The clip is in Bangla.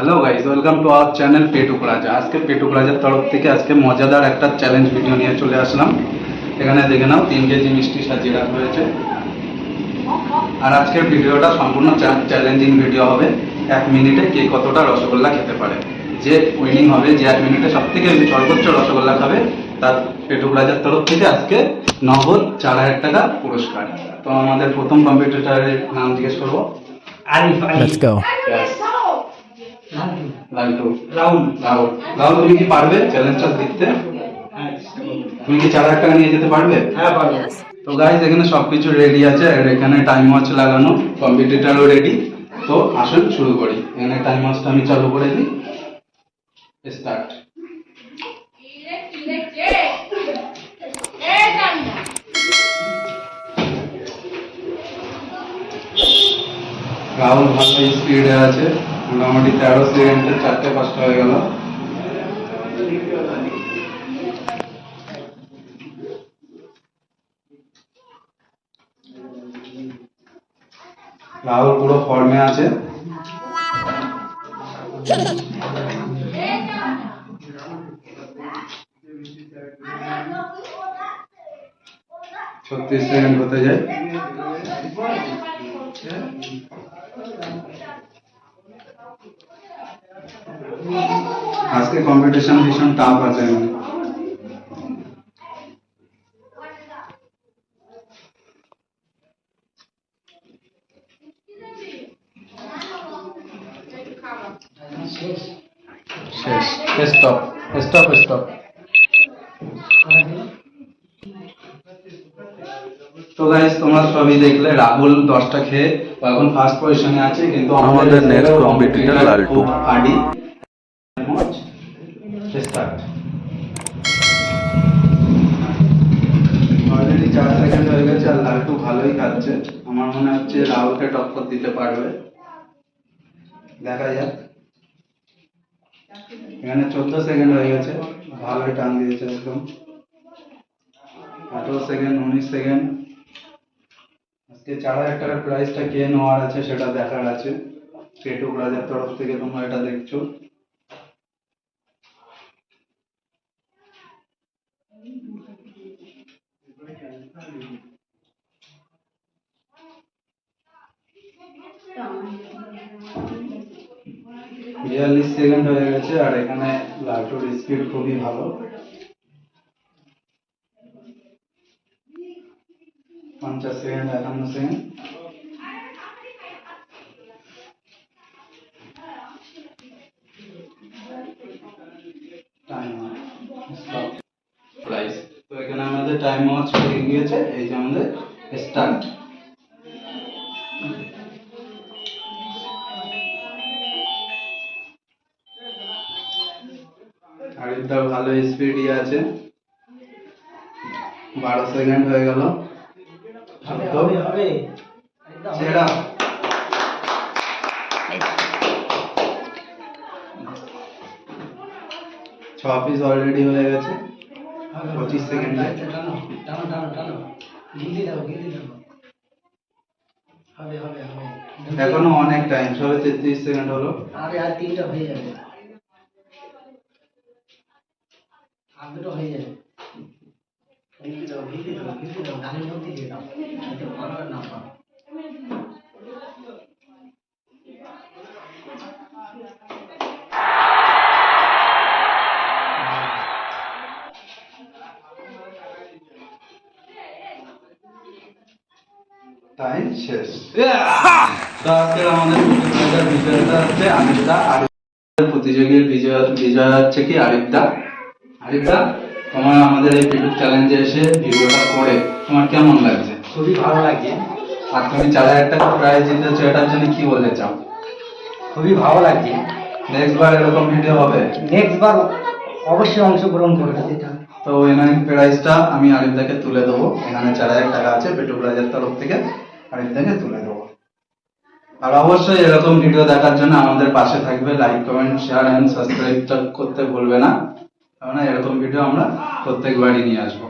Hello guys, welcome to our channel Petuk Raja. আজকে পেটুক রাজার তরফ থেকে আজকে মজাদার একটা চ্যালেঞ্জ ভিডিও নিয়ে চলে আসলাম। এখানে দেখে নাও 3 কেজি মিষ্টি সাজিয়ে রাখা হয়েছে। আর আজকের ভিডিওটা সম্পূর্ণ চ্যালেঞ্জিং ভিডিও হবে। 1 মিনিটে কে কতটা রসগোল্লা খেতে পারে, যে উইনিং হবে, যে 1 মিনিটে সব থেকে সর্বোচ্চ রসগোল্লা খাবে, তার পেটুক রাজার তরফ থেকে আজকে নগদ 4,000 টাকা পুরস্কার। তো আমাদের প্রথম কম্পিটিটরের নাম জিজ্ঞেস করবো। Let's go. লালটু। রাহুল। তুমি কি পারবে চ্যালেঞ্জটা জিততে? তুমি কি 4,000 টাকা নিয়ে যেতে পারবে? হ্যাঁ পারবো। তো গাইস, এখানে সবকিছু রেডি আছে আর এখানে টাইম ওয়াচ লাগানো, কম্পিটিটরও রেডি। তো আসুন শুরু করি। এখানে টাইম ওয়াচটা আমি চালু করে দিই। স্টার্ট। রাহুল ভালো স্পিডে আছে, মোটামুটি 13 সেকেন্ডে 4টে 5টা হয়ে গেল। রাহুল পুরো ফর্মে আছে। ছত্রিশ সেকেন্ড হতে যায়। আজকে কম্পিটিশন ভীষণ টাফ আছে। শেষ। স্টপ। তো গাইস, তোমরা সবই দেখলে রাহুল 10টা খেয়ে এখন ফার্স্ট পজিশনে আছে, কিন্তু আমাদের নেক্সট কম্পিটিটর লালটু। হার্ডি। স্টার্ট। অলরেডি 4 সেকেন্ড হয়ে গেছে আর লালটু ভালোই খাচ্ছে। আমার মনে হচ্ছে রাহুলকে টক্কর দিতে পারবে, দেখা যাক। এখানে 14 সেকেন্ড হয়ে গেছে, ভালোই টান দিয়েছে একদম। 18 সেকেন্ড, 19 সেকেন্ড। আজকে 4,000 টাকার প্রাইসটা কে নেওয়ার আছে সেটা দেখার আছে। পেটুক রাজার তরফ থেকে তোমরা এটা দেখছো। বিয়াল্লিশ সেকেন্ড হয়ে গেছে আর এখানে লালটুর স্পিড খুবই ভালো। 50 second, 51 second. Time stop. Price. তো এখানে আমাদের টাইম ওয়াচ হয়ে গিয়েছে, এই যে আমাদের স্টার্ট। আরিফদা ভালো স্পিডই আছে। 12 সেকেন্ড হয়ে গেল। হবে ছেড়া। 6 পিস অলরেডি হয়ে গেছে। 25 সেকেন্ড। টানো গিলি দাও হবে এখনো অনেক টাইম, সবে 33 সেকেন্ড হলো। আরে আর 3টা হয়ে যাবে, আর 2টো হয়ে যাবে। গিলি দাও গানের মধ্যে দিয়ে দাও, যাতে ভালো না পাও। টাইম শেষ। তো আজকের আমাদের প্রতিযোগিতার বিজয়টা হচ্ছে আরিফদা। আরিফদার প্রতিযোগীর বিজয় হচ্ছে কি আরিফদা। আরিফদা, তোমার আমাদের এই পেটুক চ্যালেঞ্জে এসে ভিডিওটা করে তোমার কেমন লাগছে? খুবই ভালো লাগছে। আর তুমি 4,000 টাকা প্রাইজ জিতেছো, এটার জন্য কি বলতে চাও? খুবই ভালো লাগছে। নেক্সট বার এরকম ভিডিও হবে? নেক্সট বার অবশ্যই অংশগ্রহণ করবে। তো এখানে প্রাইজটা আমি আরিফদাকে তুলে দেবো। এখানে 4,000 টাকা আছে পেটুক রাজার তরফ থেকে, আরিফদাকে তুলে দেবো। আর অবশ্যই এরকম ভিডিও দেখার জন্য আমাদের পাশে থাকবে। Like, comment, share and subscribe করতে ভুলবে না, কারণ এরকম ভিডিও আমরা প্রত্যেকবারই নিয়ে আসবো।